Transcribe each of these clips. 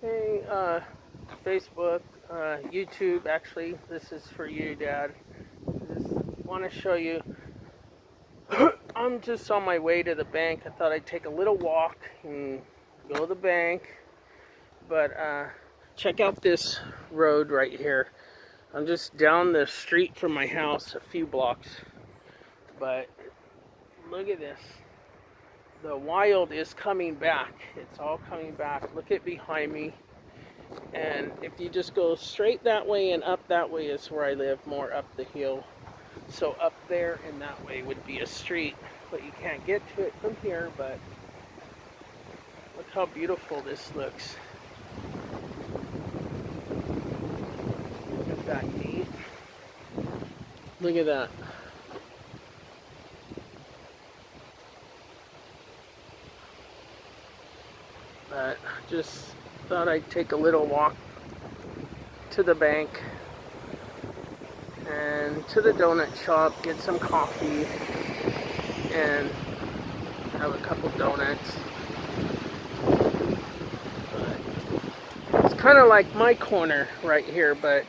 Hey, Facebook, YouTube, actually, this is for you, Dad. Just want to show you. I'm just on my way to the bank. I thought I'd take a little walk and go to the bank. But check out this road right here. I'm just down the street from my house, a few blocks. But look at this. The wild is coming back. It's all coming back. Look at behind me. And if you just go straight that way and up that way is where I live, more up the hill. So up there and that way would be a street, but you can't get to it from here. But look how beautiful this looks. Isn't that neat? Look at that. But just thought I'd take a little walk to the bank and to the donut shop, get some coffee and have a couple donuts. But it's kind of like my corner right here, but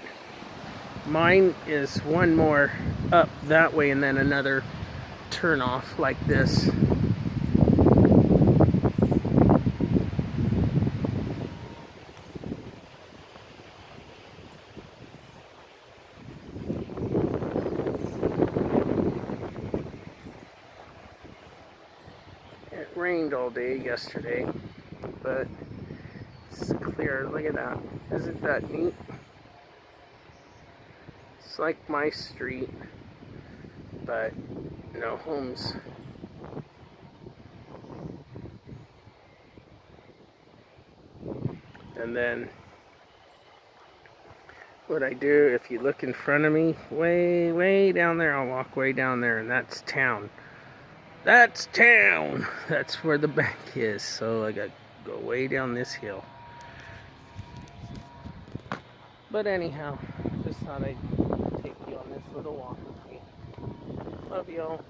mine is one more up that way and then another turn off like this. It rained all day yesterday, but it's clear. Look at that. Isn't that neat? It's like my street, but no homes. And then what I do, if you look in front of me, way down there, I'll walk way down there, and that's town. That's town. That's where the bank is. So I got to go way down this hill. But anyhow, just thought I'd take you on this little walk with me. Love y'all.